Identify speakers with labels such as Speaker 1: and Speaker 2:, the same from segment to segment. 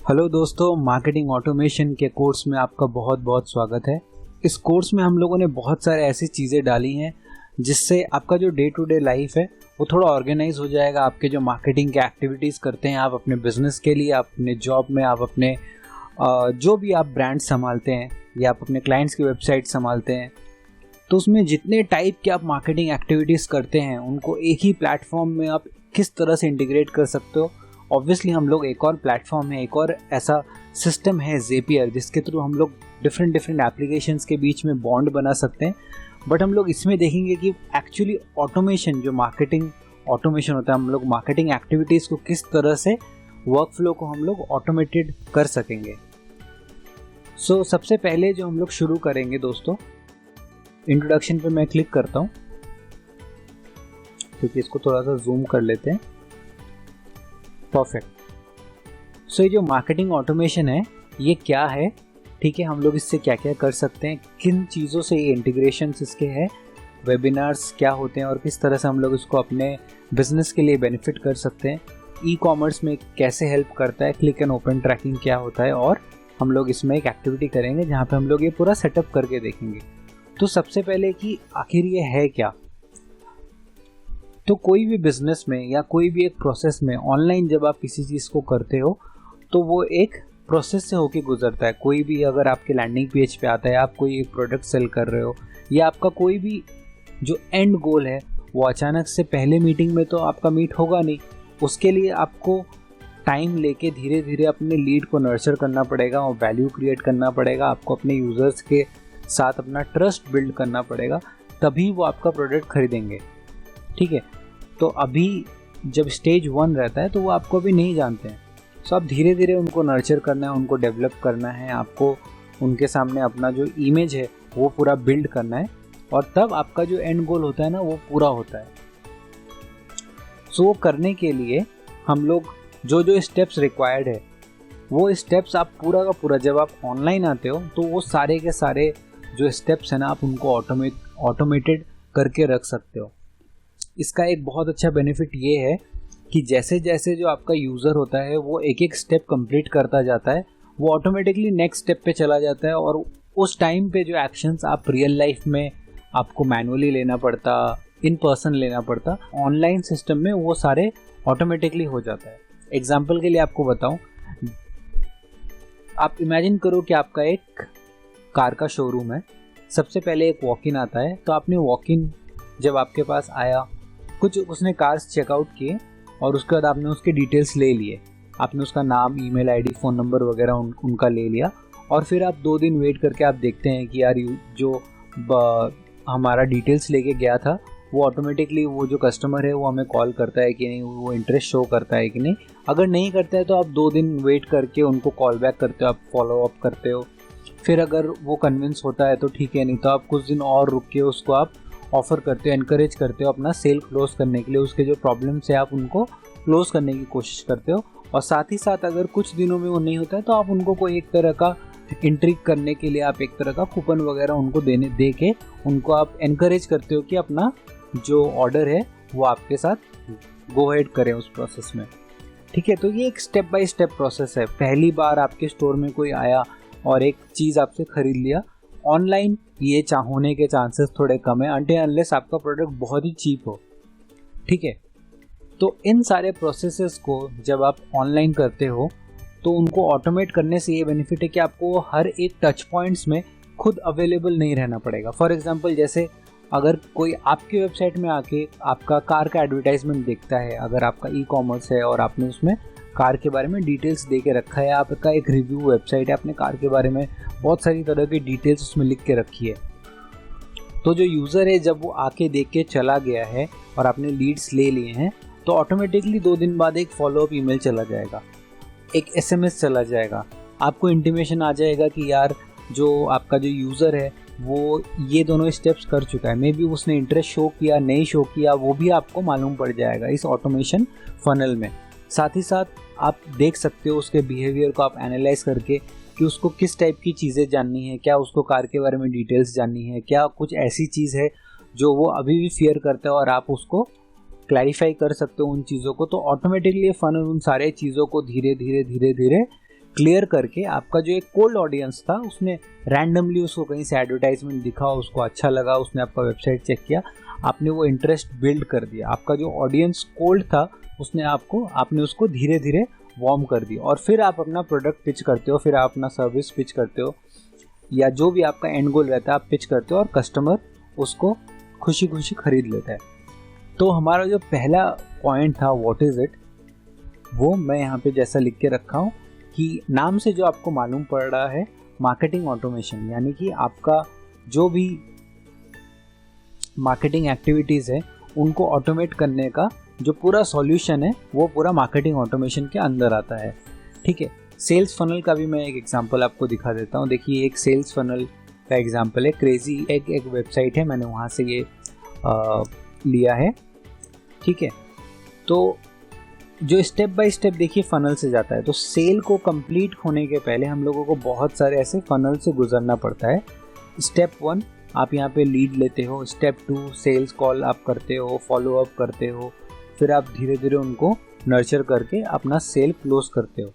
Speaker 1: Hello दोस्तों, marketing automation के course में आपका बहुत बहुत स्वागत है। इस कोर्स में हम लोगों ने बहुत सारे ऐसी चीज़ें डाली हैं जिससे आपका जो डे टू डे लाइफ है वो थोड़ा ऑर्गेनाइज हो जाएगा। आपके जो मार्केटिंग के एक्टिविटीज़ करते हैं आप अपने बिजनेस के लिए, आप अपने जॉब में, आप अपने जो भी आप ब्रांड संभालते हैं या आप अपने क्लाइंट्स की वेबसाइट संभालते हैं, तो उसमें जितने टाइप के आप मार्केटिंग एक्टिविटीज़ करते हैं उनको एक ही प्लेटफॉर्म में आप किस तरह से इंटीग्रेट कर सकते हो। ऑब्वियसली हम लोग एक और प्लेटफॉर्म है, एक और ऐसा सिस्टम है ज़ेपियर, जिसके थ्रू हम लोग डिफरेंट एप्लीकेशंस के बीच में बॉन्ड बना सकते हैं। बट हम लोग इसमें देखेंगे कि एक्चुअली ऑटोमेशन, जो मार्केटिंग ऑटोमेशन होता है, हम लोग मार्केटिंग एक्टिविटीज़ को किस तरह से, वर्क फ्लो को हम लोग ऑटोमेटेड कर सकेंगे। सो सबसे पहले जो हम लोग शुरू करेंगे दोस्तों, इंट्रोडक्शन पे मैं क्लिक करता हूँ क्योंकि इसको थोड़ा सा जूम कर लेते हैं। परफेक्ट। सो ये जो मार्केटिंग ऑटोमेशन है ये क्या है, ठीक है, हम लोग इससे क्या क्या कर सकते हैं, किन चीज़ों से ये इंटीग्रेशंस इसके हैं, वेबिनार्स क्या होते हैं और किस तरह से हम लोग इसको अपने बिजनेस के लिए बेनिफिट कर सकते हैं, ई कॉमर्स में कैसे हेल्प करता है, क्लिक एंड ओपन ट्रैकिंग क्या होता है, और हम लोग इसमें एक एक्टिविटी करेंगे जहाँ पे हम लोग ये पूरा सेटअप करके देखेंगे। तो सबसे पहले कि आखिर ये है क्या। तो कोई भी बिजनेस में या कोई भी एक प्रोसेस में ऑनलाइन जब आप किसी चीज़ को करते हो तो वो एक प्रोसेस से होके गुजरता है। कोई भी अगर आपके लैंडिंग पेज पे आता है, आप कोई एक प्रोडक्ट सेल कर रहे हो या आपका कोई भी जो एंड गोल है वो अचानक से पहले मीटिंग में तो आपका मीट होगा नहीं। उसके लिए आपको टाइम लेके धीरे धीरे अपने लीड को नर्चर करना पड़ेगा और वैल्यू क्रिएट करना पड़ेगा। आपको अपने यूज़र्स के साथ अपना ट्रस्ट बिल्ड करना पड़ेगा, तभी वो आपका प्रोडक्ट खरीदेंगे, ठीक है। तो अभी जब स्टेज 1 रहता है तो वो आपको अभी नहीं जानते हैं, सो आप धीरे धीरे उनको नर्चर करना है, उनको डेवलप करना है, आपको उनके सामने अपना जो इमेज है वो पूरा बिल्ड करना है, और तब आपका जो एंड गोल होता है ना वो पूरा होता है। सो वो करने के लिए हम लोग जो स्टेप्स रिक्वायर्ड है वो स्टेप्स आप पूरा का पूरा, जब आप ऑनलाइन आते हो तो वो सारे के सारे जो स्टेप्स हैं ना आप उनको ऑटोमेटेड करके रख सकते हो। इसका एक बहुत अच्छा बेनिफिट ये है कि जैसे जैसे जो आपका यूज़र होता है वो एक एक स्टेप कंप्लीट करता जाता है, वो ऑटोमेटिकली नेक्स्ट स्टेप पे चला जाता है, और उस टाइम पे जो एक्शंस आप रियल लाइफ में आपको मैनुअली लेना पड़ता, इन पर्सन लेना पड़ता, ऑनलाइन सिस्टम में वो सारे ऑटोमेटिकली हो जाता है। एग्जाम्पल के लिए आपको बताऊं, आप इमेजिन करो कि आपका एक कार का शोरूम है। सबसे पहले एक वॉक इन आता है, तो आपने वॉक इन जब आपके पास आया, कुछ उसने कार्स चेकआउट किए और उसके बाद आपने उसके डिटेल्स ले लिए, आपने उसका नाम, ईमेल आईडी, फ़ोन नंबर वगैरह उनका ले लिया, और फिर आप 2 दिन वेट करके आप देखते हैं कि यार जो हमारा डिटेल्स लेके गया था वो ऑटोमेटिकली वो जो कस्टमर है वो हमें कॉल करता है कि नहीं, वो इंटरेस्ट शो करता है कि नहीं। अगर नहीं करता है तो आप 2 दिन वेट करके उनको कॉल बैक करते हो, आप फॉलो अप करते हो, फिर अगर वो कन्विंस होता है तो ठीक है, नहीं तो आप कुछ दिन और रुक के उसको आप ऑफ़र करते हो, एनकरेज करते हो अपना सेल क्लोज करने के लिए, उसके जो प्रॉब्लम्स है आप उनको क्लोज करने की कोशिश करते हो। और साथ ही साथ अगर कुछ दिनों में वो नहीं होता है तो आप उनको कोई एक तरह का इंट्रिग करने के लिए आप एक तरह का कूपन वगैरह उनको दे के उनको आप एनकरेज करते हो कि अपना जो ऑर्डर है वो आपके साथ गो हेड करें उस प्रोसेस में, ठीक है। तो ये एक स्टेप बाय स्टेप प्रोसेस है। पहली बार आपके स्टोर में कोई आया और एक चीज़ आपसे ख़रीद लिया, ऑनलाइन ये होने के चांसेस थोड़े कम है, अनलेस आपका प्रोडक्ट बहुत ही चीप हो, ठीक है। तो इन सारे प्रोसेसेस को जब आप ऑनलाइन करते हो तो उनको ऑटोमेट करने से ये बेनिफिट है कि आपको हर एक टच पॉइंट्स में खुद अवेलेबल नहीं रहना पड़ेगा। फॉर एग्जांपल, जैसे अगर कोई आपकी वेबसाइट में आके आपका कार का एडवर्टाइजमेंट देखता है, अगर आपका ई कॉमर्स है और आपने उसमें कार के बारे में डिटेल्स दे के रखा है, आपका एक रिव्यू वेबसाइट है, आपने कार के बारे में बहुत सारी तरह की डिटेल्स उसमें लिख के रखी है, तो जो यूज़र है जब वो आके देख के चला गया है और आपने लीड्स ले लिए हैं तो ऑटोमेटिकली 2 दिन बाद एक फॉलोअप ईमेल चला जाएगा, एक SMS चला जाएगा, आपको इंटीमेशन आ जाएगा कि यार जो आपका जो यूज़र है वो ये दोनों स्टेप्स कर चुका है, मे बी उसने इंटरेस्ट शो किया नहीं शो किया वो भी आपको मालूम पड़ जाएगा इस ऑटोमेशन फनल में। साथ ही साथ आप देख सकते हो उसके बिहेवियर को आप एनालाइज करके कि उसको किस टाइप की चीज़ें जाननी है, क्या उसको कार के बारे में डिटेल्स जाननी है, क्या कुछ ऐसी चीज़ है जो वो अभी भी फियर करता है और आप उसको क्लैरिफाई कर सकते हो उन चीज़ों को, तो ऑटोमेटिकली फनल उन सारे चीज़ों को धीरे धीरे क्लियर करके आपका जो एक कोल्ड ऑडियंस था, उसने रैंडमली उसको कहीं से एडवर्टाइजमेंट दिखा, उसको अच्छा लगा, उसने आपका वेबसाइट चेक किया, आपने वो इंटरेस्ट बिल्ड कर दिया। आपका जो ऑडियंस कोल्ड था आपने उसको धीरे धीरे वार्म कर दिया, और फिर आप अपना प्रोडक्ट पिच करते हो, फिर आप अपना सर्विस पिच करते हो, या जो भी आपका एंड गोल रहता है आप पिच करते हो, और कस्टमर उसको खुशी खुशी खरीद लेता है। तो हमारा जो पहला पॉइंट था व्हाट इज़ इट, वो मैं यहाँ पे जैसा लिख के रखा हूँ कि नाम से जो आपको मालूम पड़ रहा है मार्केटिंग ऑटोमेशन, यानी कि आपका जो भी मार्केटिंग एक्टिविटीज़ है उनको ऑटोमेट करने का जो पूरा सॉल्यूशन है वो पूरा मार्केटिंग ऑटोमेशन के अंदर आता है। ठीक है, सेल्स फनल का भी मैं एक एग्जांपल आपको दिखा देता हूँ। देखिए, एक सेल्स फनल का एग्जांपल है, क्रेजी एक वेबसाइट है, मैंने वहाँ से ये लिया है। ठीक है, तो जो स्टेप बाय स्टेप देखिए फनल से जाता है, तो सेल को कंप्लीट होने के पहले हम लोगों को बहुत सारे ऐसे फनल से गुजरना पड़ता है। स्टेप 1 आप यहाँ पे लीड लेते हो, स्टेप 2 सेल्स कॉल आप करते हो, फॉलो अप करते हो, फिर आप धीरे धीरे उनको नर्चर करके अपना सेल क्लोज करते हो।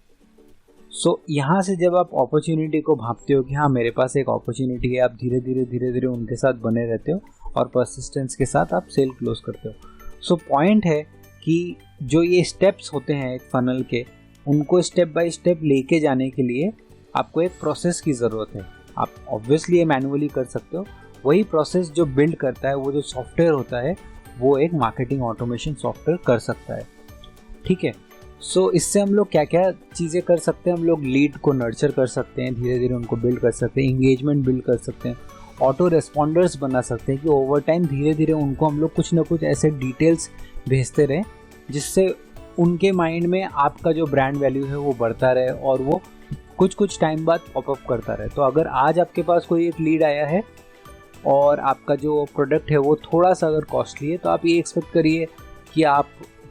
Speaker 1: सो यहाँ से जब आप अपॉर्चुनिटी को भांपते हो कि हाँ मेरे पास एक अपॉर्चुनिटी है, आप धीरे धीरे उनके साथ बने रहते हो और परसिस्टेंस के साथ आप सेल क्लोज करते हो। सो पॉइंट है कि जो ये स्टेप्स होते हैं एक फनल के, उनको स्टेप बाय स्टेप लेके जाने के लिए आपको एक प्रोसेस की ज़रूरत है। आप ऑब्वियसली ये मैनुअली कर सकते हो, वही प्रोसेस जो बिल्ड करता है, वो जो सॉफ्टवेयर होता है, वो एक मार्केटिंग ऑटोमेशन सॉफ्टवेयर कर सकता है। ठीक है, सो इससे हम लोग क्या क्या चीज़ें कर सकते हैं, हम लोग लीड को नर्चर कर सकते हैं, धीरे धीरे उनको बिल्ड कर सकते हैं, इंगेजमेंट बिल्ड कर सकते हैं, ऑटो रेस्पॉन्डर्स बना सकते हैं कि ओवर टाइम धीरे धीरे उनको हम लोग कुछ ना कुछ ऐसे डिटेल्स भेजते रहें जिससे उनके माइंड में आपका जो ब्रांड वैल्यू है वो बढ़ता रहे और वो कुछ टाइम बाद पॉपअप करता रहे। तो अगर आज आपके पास कोई एक लीड आया है और आपका जो प्रोडक्ट है वो थोड़ा सा अगर कॉस्टली है, तो आप ये एक्सपेक्ट करिए कि आप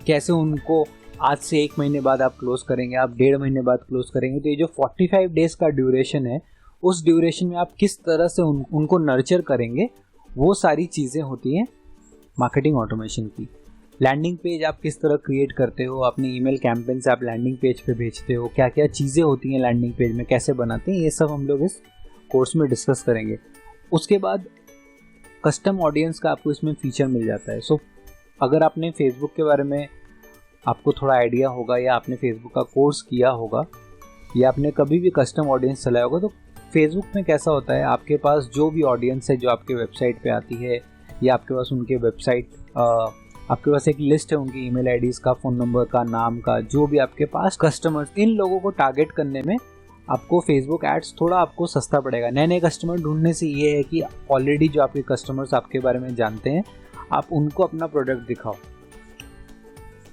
Speaker 1: कैसे उनको आज से 1 महीने बाद आप क्लोज करेंगे, आप 1.5 महीने बाद क्लोज करेंगे। तो ये जो 45 डेज़ का ड्यूरेशन है, उस ड्यूरेशन में आप किस तरह से उनको नर्चर करेंगे, वो सारी चीज़ें होती हैं मार्केटिंग ऑटोमेशन की। लैंडिंग पेज आप किस तरह क्रिएट करते हो, अपने ईमेल कैंपेन से आप लैंडिंग पेज पे भेजते हो, क्या क्या चीज़ें होती हैं लैंडिंग पेज में, कैसे बनाते हैं, ये सब हम लोग इस कोर्स में डिस्कस करेंगे। उसके बाद कस्टम ऑडियंस का आपको इसमें फीचर मिल जाता है। सो अगर आपने फेसबुक के बारे में आपको थोड़ा आइडिया होगा, या आपने फेसबुक का कोर्स किया होगा, या आपने कभी भी कस्टम ऑडियंस चलाया होगा, तो फेसबुक में कैसा होता है, आपके पास जो भी ऑडियंस है जो आपके वेबसाइट पे आती है, या आपके पास उनके आपके पास एक लिस्ट है उनकी ईमेल आईडीज़ का, फ़ोन नंबर का, नाम का, जो भी आपके पास कस्टमर्स, इन लोगों को टारगेट करने में आपको फेसबुक एड्स थोड़ा आपको सस्ता पड़ेगा। नए नए कस्टमर ढूंढने से ये है कि ऑलरेडी जो आपके कस्टमर्स आपके बारे में जानते हैं, आप उनको अपना प्रोडक्ट दिखाओ।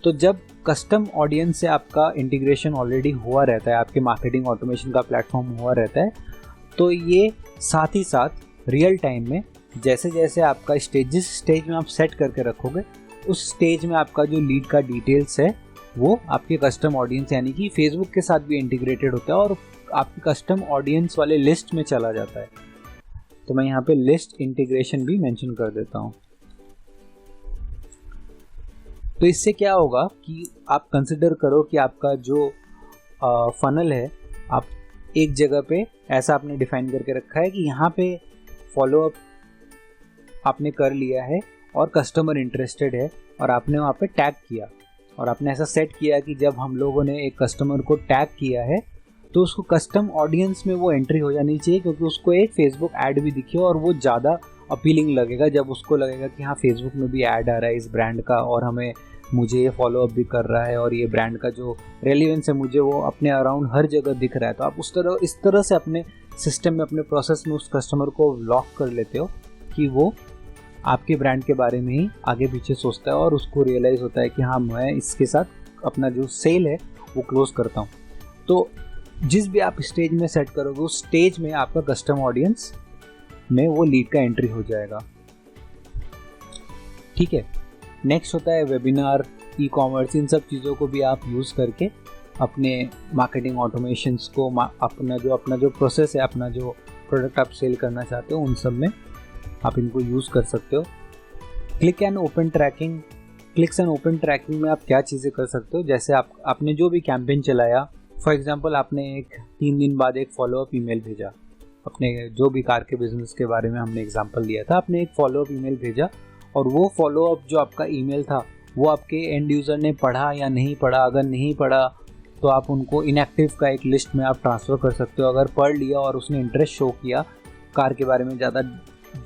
Speaker 1: तो जब कस्टम ऑडियंस से आपका इंटीग्रेशन ऑलरेडी हुआ रहता है, आपके मार्केटिंग ऑटोमेशन का प्लेटफॉर्म हुआ रहता है, तो ये साथ ही साथ रियल टाइम में जैसे जैसे आपका जिस स्टेज में आप सेट करके रखोगे, उस स्टेज में आपका जो लीड का डिटेल्स है वो आपके कस्टम ऑडियंस यानी कि फेसबुक के साथ भी इंटीग्रेटेड होता है और आपके कस्टम ऑडियंस वाले लिस्ट में चला जाता है। तो मैं यहाँ पे लिस्ट इंटीग्रेशन भी मेंशन कर देता हूँ। तो इससे क्या होगा कि आप कंसिडर करो कि आपका जो फनल है, आप एक जगह पे ऐसा आपने डिफाइन करके रखा है कि यहाँ पे फॉलोअप आपने कर लिया है और कस्टमर इंटरेस्टेड है, और आपने वहाँ पे टैग किया, और आपने ऐसा सेट किया कि जब हम लोगों ने एक कस्टमर को टैग किया है तो उसको कस्टम ऑडियंस में वो एंट्री हो जानी चाहिए, क्योंकि उसको एक फेसबुक ऐड भी दिखे और वो ज़्यादा अपीलिंग लगेगा जब उसको लगेगा कि हाँ फेसबुक में भी ऐड आ रहा है इस ब्रांड का, और मुझे ये फॉलो अप भी कर रहा है, और ये ब्रांड का जो रेलिवेंस है मुझे वो अपने अराउंड हर जगह दिख रहा है। तो आप इस तरह से अपने सिस्टम में, अपने प्रोसेस में उस कस्टमर को लॉक कर लेते हो कि वो आपके ब्रांड के बारे में ही आगे पीछे सोचता है और उसको रियलाइज़ होता है कि हाँ मैं इसके साथ अपना जो सेल है वो क्लोज करता हूँ। तो जिस भी आप स्टेज में सेट करोगे, उस स्टेज में आपका कस्टम ऑडियंस में वो लीड का एंट्री हो जाएगा। ठीक है, नेक्स्ट होता है वेबिनार, ई कॉमर्स, इन सब चीज़ों को भी आप यूज़ करके अपने मार्केटिंग ऑटोमेशंस को, अपना जो प्रोसेस है, अपना जो प्रोडक्ट आप सेल करना चाहते हो, उन सब में आप इनको यूज़ कर सकते हो। Click and open tracking clicks and open tracking में आप क्या चीज़ें कर सकते हो, जैसे आपने जो भी कैंपेन चलाया, फॉर एग्जांपल आपने एक 3 दिन बाद एक फॉलोअप ईमेल भेजा, अपने जो भी कार के बिजनेस के बारे में हमने एग्जांपल दिया था, आपने एक फॉलोअप ईमेल भेजा और वो फॉलोअप जो आपका ईमेल था वो आपके एंड यूज़र ने पढ़ा या नहीं पढ़ा। अगर नहीं पढ़ा तो आप उनको इनएक्टिव का एक लिस्ट में आप ट्रांसफ़र कर सकते हो। अगर पढ़ लिया और उसने इंटरेस्ट शो किया कार के बारे में ज़्यादा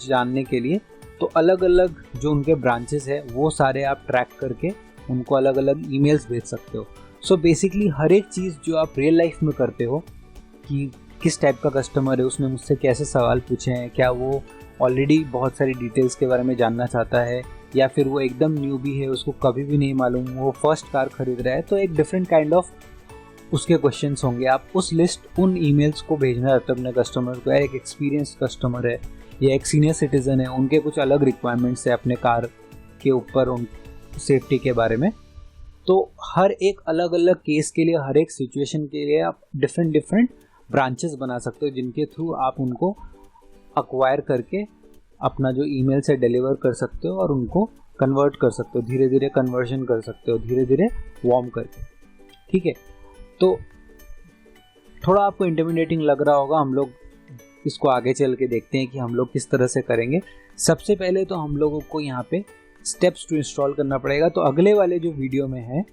Speaker 1: जानने के लिए, तो अलग अलग जो उनके ब्रांचेस है वो सारे आप ट्रैक करके उनको अलग अलग ईमेल्स भेज सकते हो। सो बेसिकली हर एक चीज़ जो आप रियल लाइफ में करते हो कि किस टाइप का कस्टमर है, उसने मुझसे कैसे सवाल पूछे हैं, क्या वो ऑलरेडी बहुत सारी डिटेल्स के बारे में जानना चाहता है या फिर वो एकदम न्यू भी है, उसको कभी भी नहीं मालूम, वो फर्स्ट कार खरीद रहा है, तो एक डिफरेंट काइंड ऑफ उसके क्वेश्चंस होंगे। आप उस लिस्ट उन ईमेल्स को भेजना रहता है अपने कस्टमर को। एक एक्सपीरियंस कस्टमर है या एक सीनियर सिटीज़न है, उनके कुछ अलग रिक्वायरमेंट्स है अपने कार के ऊपर, उन सेफ्टी के बारे में। तो हर एक अलग अलग केस के लिए, हर एक सिचुएशन के लिए आप डिफरेंट ब्रांचेस बना सकते हो जिनके थ्रू आप उनको अक्वायर करके अपना जो ईमेल से डिलीवर कर सकते हो और उनको कन्वर्ट कर सकते हो, धीरे धीरे कन्वर्जन कर सकते हो, धीरे धीरे वार्म करके। ठीक है, तो थोड़ा आपको इंटिमिडेटिंग लग रहा होगा, हम लोग इसको आगे चल के देखते हैं कि हम लोग किस तरह से करेंगे। सबसे पहले तो हम लोगों को यहाँ पे स्टेप्स टू इंस्टॉल करना पड़ेगा। तो अगले वाले जो वीडियो में है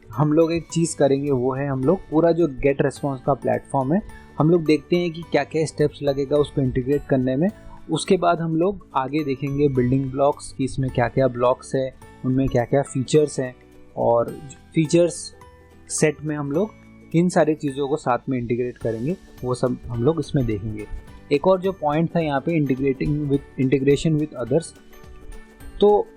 Speaker 1: हम लोग एक चीज़ करेंगे, वो है हम लोग पूरा जो गेट रेस्पॉन्स का प्लेटफॉर्म है, हम लोग देखते हैं कि क्या क्या स्टेप्स लगेगा उसको इंटीग्रेट करने में। उसके बाद हम लोग आगे देखेंगे बिल्डिंग ब्लॉक्स की, इसमें क्या क्या ब्लॉक्स है, उनमें क्या क्या फीचर्स हैं, और फीचर्स सेट में हम लोग इन सारी चीज़ों को साथ में इंटीग्रेट करेंगे, वो सब हम लोग इसमें देखेंगे। एक और जो पॉइंट था यहाँ पे इंटीग्रेशन विद अदर्स, तो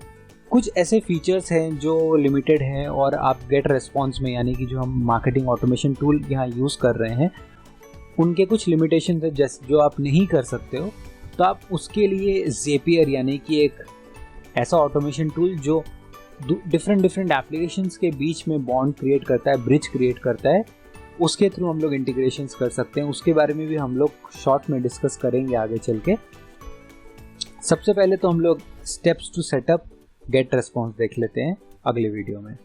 Speaker 1: कुछ ऐसे फीचर्स हैं जो लिमिटेड हैं और आप गेट रेस्पॉन्स में, यानी कि जो हम मार्केटिंग ऑटोमेशन टूल यहाँ यूज़ कर रहे हैं, उनके कुछ लिमिटेशन है जैसे जो आप नहीं कर सकते हो। तो आप उसके लिए ज़ेपियर यानी कि एक ऐसा ऑटोमेशन टूल जो डिफरेंट एप्लीकेशंस के बीच में बॉन्ड क्रिएट करता है, ब्रिज क्रिएट करता है, उसके थ्रू हम लोग इंटीग्रेशंस कर सकते हैं। उसके बारे में भी हम लोग शॉर्ट में डिस्कस करेंगे आगे चल के। सबसे पहले तो हम लोग steps to setup get response देख लेते हैं अगले वीडियो में।